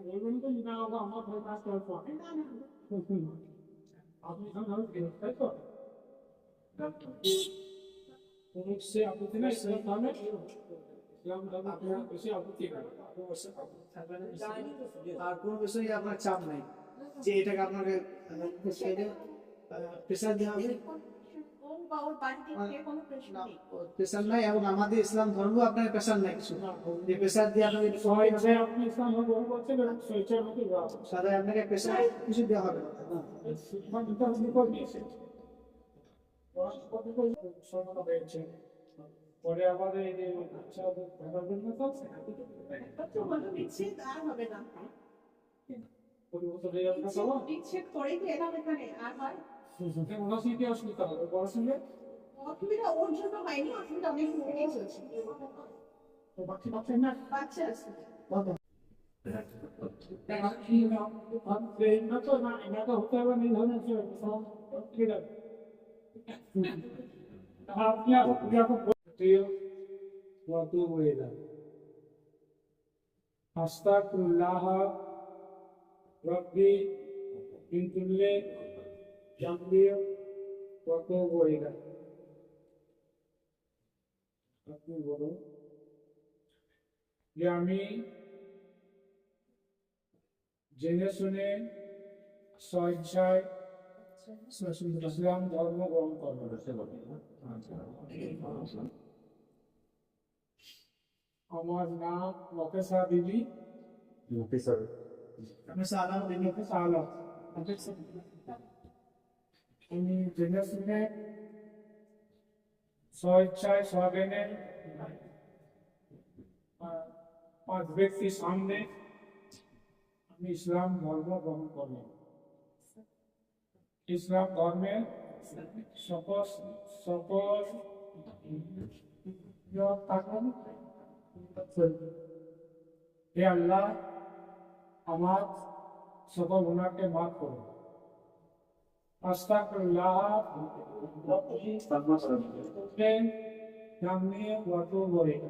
বলবেন তো না আমার ভয় কাজ করার পর আপনি তাই তো से आपत्ति नहीं इस्लाम धर्म में इस्लाम धर्म में ऐसे आपत्ति है আর কোনো বিষয়ে আপনার চাপ নাই যে এটাকে আপনাকে প্রেসার দেওয়া হবে প্রেসার নাই এবং আমাদের ইসলাম ধর্ম আপনার প্রেসার নাই কিছু যে প্রেসার দিয়ে আপনাকে আপনি ইসলাম ধর্ম বলছেন এবং স্বেচ্ছার মধ্যে সাথে আপনাকে প্রেসার কিছু দেওয়া হবে না পরে আমাদের এই যে পরিবর্তন হয়ে যাবে না সবার বিচ্ছেদ করে কি এলাম এখানে আর হয় ওনার ইতিহাস নিতে হবে বড় সঙ্গে অসুবিধা ওর জন্য হয়নি অসুবিধা অনেক লোকেরই চলছে বাচ্চা না বাচ্চা আছে হতে হবে এই ধরনের ঠিক আছে আপনি وأتوب إليه أستغفر الله ربي من كل ذنب وأتوب إليه আপনি বলুন যে আমি জেনে শুনে স্বেচ্ছায় ইসলাম ধর্ম গ্রহণ করবো আমার নাম মফেসা বিবি আমি জেনে শুনে স্বেচ্ছায় স্বজ্ঞানে 5 ব্যক্তির সামনে আমি ইসলাম ধর্ম গ্রহণ করলাম ইসলাম ধর্মে সকল হে আল্লাহ আমার সকল গুনাহকে মাফ করুন আস্তাগফিরুল্লাহ জামনি ওয়া আতুবু ইলাইহি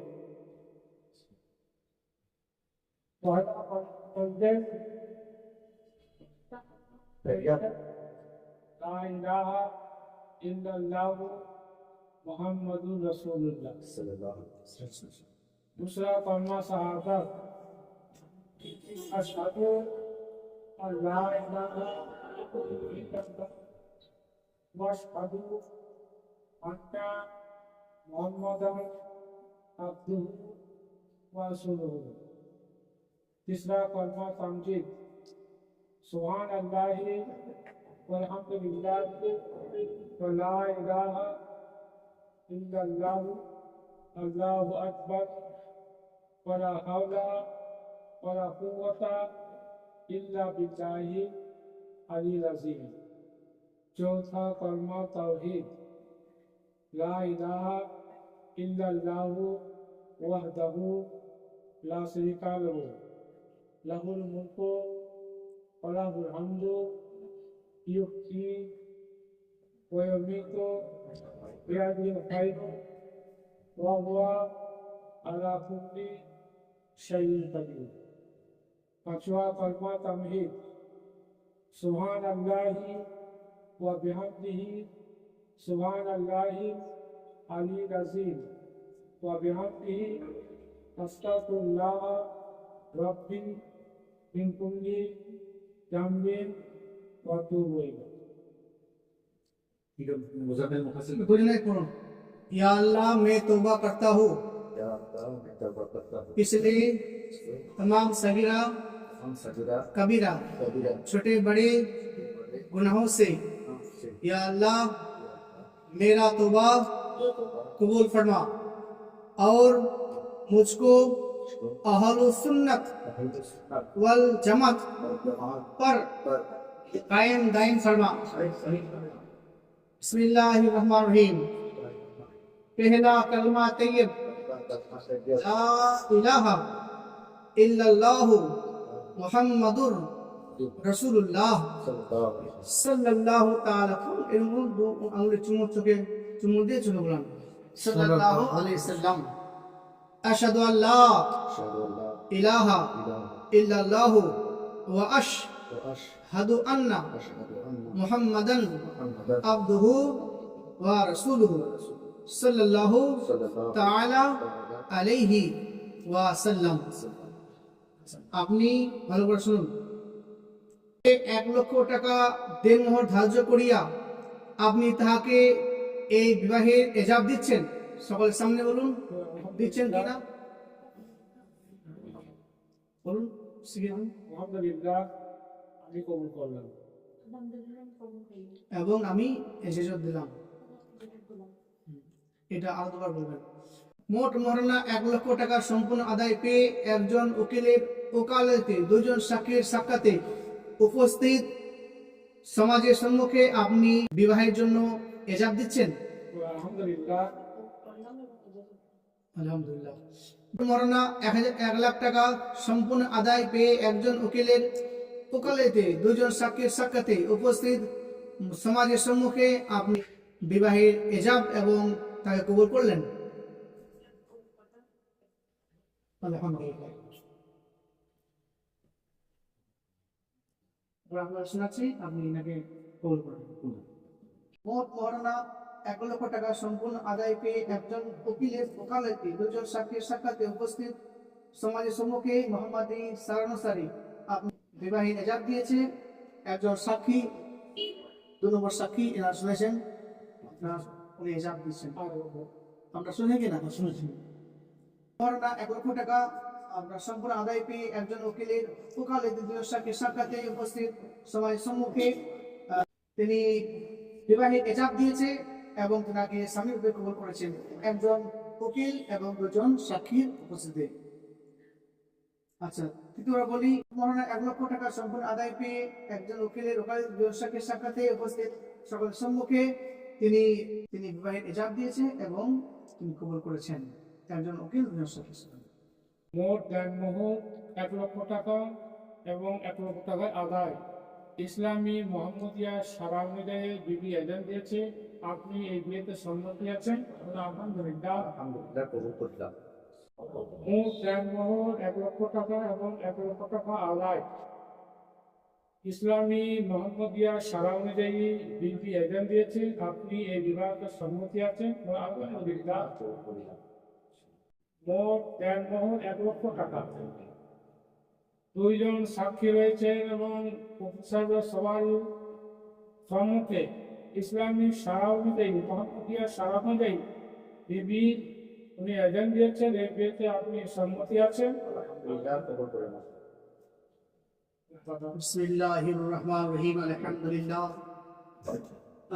লা ইলাহা ইল্লাল্লাহ মুহাম্মাদুর রাসূলুল্লাহ সাল্লাল্লাহু আলাইহি ওয়াসাল্লাম दूसरा कलमा शहादत अशहदु अल्ला इलाहा इल्लल्लाह व अशहदु अन्ना मुहम्मदन अब्दुहु व रसूलुहु तीसरा कलमा तमजीद सुभान अल्लाहि वल्हम्दुलिल्लाहि व ला इलाहा इल्लल्लाह अल्लाहु अकबर वला हौला वला कुव्वता इल्ला बिल्लाहि अलील अज़ीम चौथा कलमा तौहीद ला इलाहा इल्लल्लाहु वहदहु ला शरीका लहु लहुल मुल्कु व लहुल हम्दु युहयी व युमीतु बियदिहिल खैरु व हुवा अला कुल्लि शैइन कदीर पांचवा कलमा तमहीद सुभान अल्लाहि व बिहम्दिही सुभान अल्लाहि अलील अज़ीम व बिहम्दिही अस्तगफिरुल्लाह रब्बी मिन कुल्लि ज़ंबिन व अतूबु इलैह या अल्लाह मैं तौबा करता हूँ इसलिए तमाम सगीरा कबीरा छोटे बड़े गुनाहों से या अल्लाह मेरा तौबा कबूल फरमा और मुझको अहलु सुन्नत वल जमात पर कायम दायम फरमा बिस्मिल्लाहिर्रहमानिर्रहीम पहला कलमा तैयब ला इलाहा इल्लल्लाहु मुहम्मदुर रसूलुल्लाह सल्लल्लाहु ताला एरमुल दो आंगुले चुमो दे चलो बोलन सल्लल्लाहु अलैहि वसल्लम अशहदु अल्ला ইলাহা ইল্লাল্লাহু ওয়া আশহাদু আন্না মুহাম্মাদান আবদুহু ওয়া রাসূলুহু সাল্লাল্লাহু তাআলা আলাইহি ওয়া সাল্লাম। আপনি ভালো করে শুনুন। 1,00,000 টাকা দেনমোহর ধার্য করিয়া আপনি তাহাকে এই বিবাহের এজাব দিচ্ছেন। সকলের সামনে বলুন, দিচ্ছেন কিনা বলুন। আলহামদুলিল্লাহ, আমি কবুল করলাম এবং আমি এজাজত দিলাম। এটা আরো দুবার বলবেন। মোট মহারণা 1,00,000 টাকা সম্পূর্ণ আদায় পেয়ে একজন উকিলের ওকালতে, দুজন সাক্ষীর সাক্ষাতে উপস্থিত সমাজের সম্মুখে আপনি বিবাহের জন্য এজাব দিচ্ছেন। আলহামদুলিল্লাহ। আলহামদুলিল্লাহ। মহারণা 1,00,000 টাকা সম্পূর্ণ আদায় পেয়ে একজন উকিলের ওকালতে, দুজন সাক্ষীর সাক্ষাতে উপস্থিত সমাজের সম্মুখে আপনি বিবাহের এজাব এবং তাকে কবুল করলেন। আলহামদুলিল্লাহ। আমরা শোনাচ্ছি, আপনি এনাকে কবুল করবেন। মোট মহারণা 1,00,000 টাকা সম্পূর্ণ আদায় পেয়ে একজন উকিলের ওকালতি, দুজন সাক্ষীর সাক্ষাতে উপস্থিত সমাজের সম্মুখে মোহাম্মদী সারানুসারী আপনি বিবাহের এজাব দিয়েছে। একজন সাক্ষী, 2 নম্বর সাক্ষী এরা শুনেছেন, উনি এজাব দিচ্ছেন। আমরা শুনে কিনা শুনেছি। মহারণা 1,00,000 টাকা আমরা সম্পূর্ণ আদায় পেয়ে একজন উকিলের ওকালতি, দুজন সাক্ষীর সাক্ষাতে উপস্থিত সমাজের সম্মুখে তিনি বিবাহের এজাব দিয়েছে এবং তাকে স্বামী রূপে কবুল করেছেন একজন উকিল এবং 2জন সাক্ষীর উপস্থিতিতে। আচ্ছা, তৃতীয়বার বলি। মহারণা 1,00,000 টাকা সম্পূর্ণ আদায় পেয়ে একজন উকিলের ওকালতি, 2জন সাক্ষীর সাক্ষাতে উপস্থিত সকলের সম্মুখে তিনি বিবাহের এজাব দিয়েছে এবং তিনি কবুল করেছেন একজন উকিল, 2জন সাক্ষীর সাক্ষাতে। মোট দেনমোহর 1,00,000 টাকা এবং 1,00,000 টাকা আদায় ইসলামী মোহাম্মদিয়া সারা অনুযায়ী বিবি এজান দিয়েছে। আপনি এই বিয়েতে সম্মতি আছেন। আলহামদুলিল্লাহ। কবুল করলাম। মোট দেনমোহর 1,00,000 টাকা এবং 1,00,000 টাকা আদায় ইসলামী মোহাম্মদিয়া সারা অনুযায়ী বিবি এজান দিয়েছে। আপনি এই বিবাহতে সম্মতি আছেন। আলহামদুলিল্লাহ। মোট দেনমোহর 1,00,000 টাকা। 2জন সাক্ষী রয়েছেন এবং সাহেবের সবার সম্মুখে ইসলামী সারা অনুযায়ী, মোহাম্মদিয়া সারা অনুযায়ী বিবি উনি এজান দিয়েছেন। এই বিয়েতে আপনি সম্মতি আছেন। কবুল করলাম। বিসমিল্লাহির রহমানির রহিম। আলহামদুলিল্লাহ।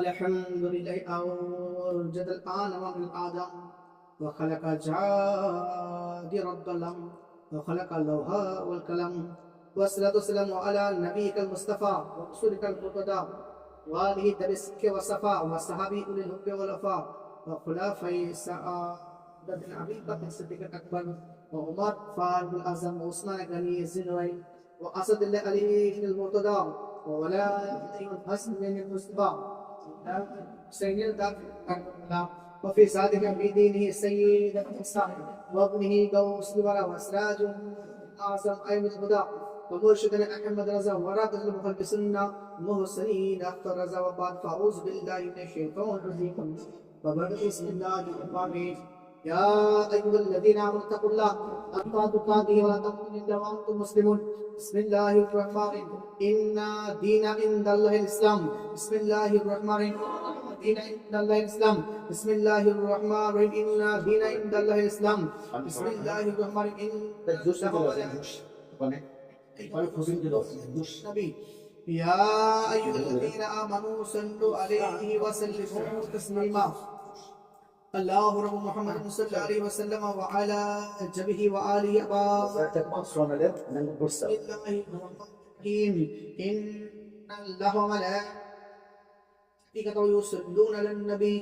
আলহামদুলিল্লাহ আওজাদাল আলাম মিন আদম ওয়া খালাকা জাদিরাল কালাম ওয়া খালাকাল লাওহা ওয়াল কালাম ওয়া সালাতু ওয়াসসালামু আলা নাবিয়িকাল মুস্তাফা ওয়া রাসূলিকাল মুরতাদা ওয়া আলিহি তাবিসকি ওয়া সাফা ওয়া সাহাবি উলিল হুব্বি ওয়াল আফা ওয়া খুলাফায়ে সাআদাতিল আবি বকর সিদ্দিক আকবর ওয়া উমর ফারুকুল আযম ওয়া উসমান গনি জিনওয়াই وأسد الله عليه المرتضى وولاء الحسن من المصطفى سيد الدفع وفي صادق في دينه سيد الإنسان وابنه قوس الورى وسراج أعظم أئمة الهدى ومرشدنا أحمد رضا ورابط المخلصين محسنين أخطر رضا وبعد فأعوذ بالله من الشيطان الرجيم وبعد بسم الله الرحمن الرحيم يا أيها الذين آمنوا اتقوا الله حق تقاته ولا تموتن إلا وأنتم مسلمون بسم الله الرحمن الرحيم إن دين عند الله الإسلام بسم الله الرحمن الرحيم دين عند الله الإسلام بسم الله الرحمن الرحيم إن دين عند الله الإسلام بسم الله الرحمن الرحيم نبي يا أيها الذين آمنوا صلوا عليه وسلموا تسليما الله رب محمد صلى الله عليه وسلم وعلى جبه وآله أبا بسم الله الرحمن الرحيم إن الله وملائكته يصلون على النبي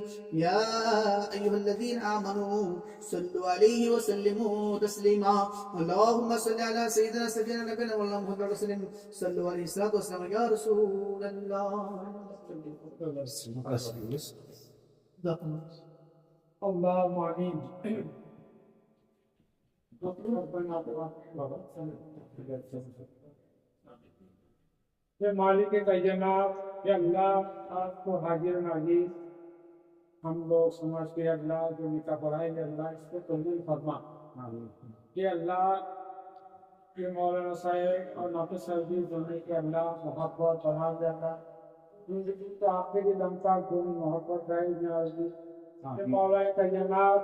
يا أيها الذين آمنوا صلوا عليه وسلموا تسليما اللهم صل على سيدنا سيدنا نبينا والله محمد وسلم صلوا عليه الصلاة والسلام يا رسول الله اللهم آمين। ये मालिक का जनाब, ये अल्लाह आपको हाजिर नाजिर हम लोग समझ के अल्लाह जो निकाह पढ़ाएंगे अल्लाह इसको कबूल फरमा। ये अल्लाह ये मौलाना साहब और नाफिस साहब दोनों के अल्लाह मोहब्बत बना देगा। जिंदगी के आखिरी दम तक दोनों मोहब्बत रहेगी। ये मौलाना का जनाब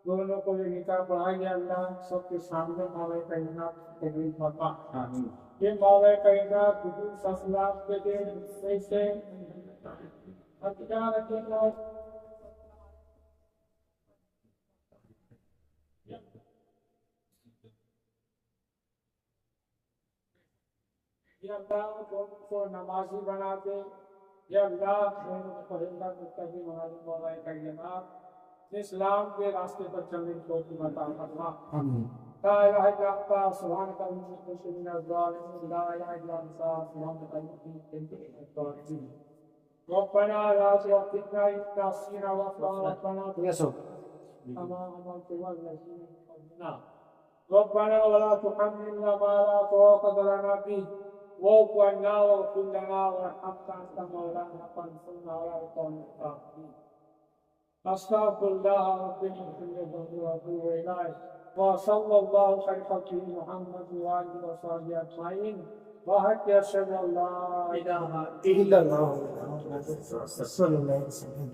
दोनों को ये निकाह पढ़ाएंगे अल्लाह सबके सामने मौलाना का जनाब कबूल फरमा। ये मौलाना का जनाब हुजूर सल्लल्लाहु अलैहि वसल्लम से अधिकार रखेगा। या अल्लाह दोनों को नमाजी बना दे। या अल्लाह दोनों को परिंदा मुत्तकी हमारी मौलाना का जनाब इस्लाम के रास्ते पर चलने की तौफीक अता फरमा। ला इलाहा इल्ला अंता सुब्हानका इन्नी कुन्तु मिनज़ ज़ालिमीन। ला इलाहा इल्ला अंता सुब्हानका इन्नी कुन्तु मिनज़ ज़ालिमीन। रब्बना ला तु'akhidhna in nasina वाखफ़िर लना कमा अमरत वल्लज़ीना मिन क़ब्लिना। रब्बना वला तुहम्मिलना मा ला ताक़त लना बिही واعف عنا واغفر لنا وارحمنا انت مولانا فانصرنا على القوم الكافرين. استغفر الله ربي من كل ذنب واتوب اليه. وصلى الله على خلقه محمد واله وصحبه اجمعين. وحق اشهد ان لا اله الا الله صلى الله عليه وسلم.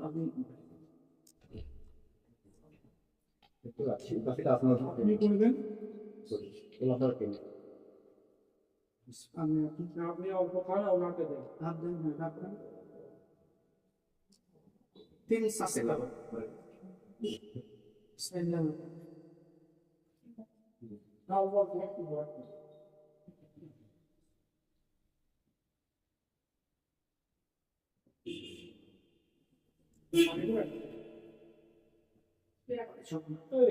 আপনি করবেন আপনি অল্প খান ওনাকে দেন आप दें आप दें 3 सेकंड बिस्मिल्लाह না অল্প একটু বড় شكرا এই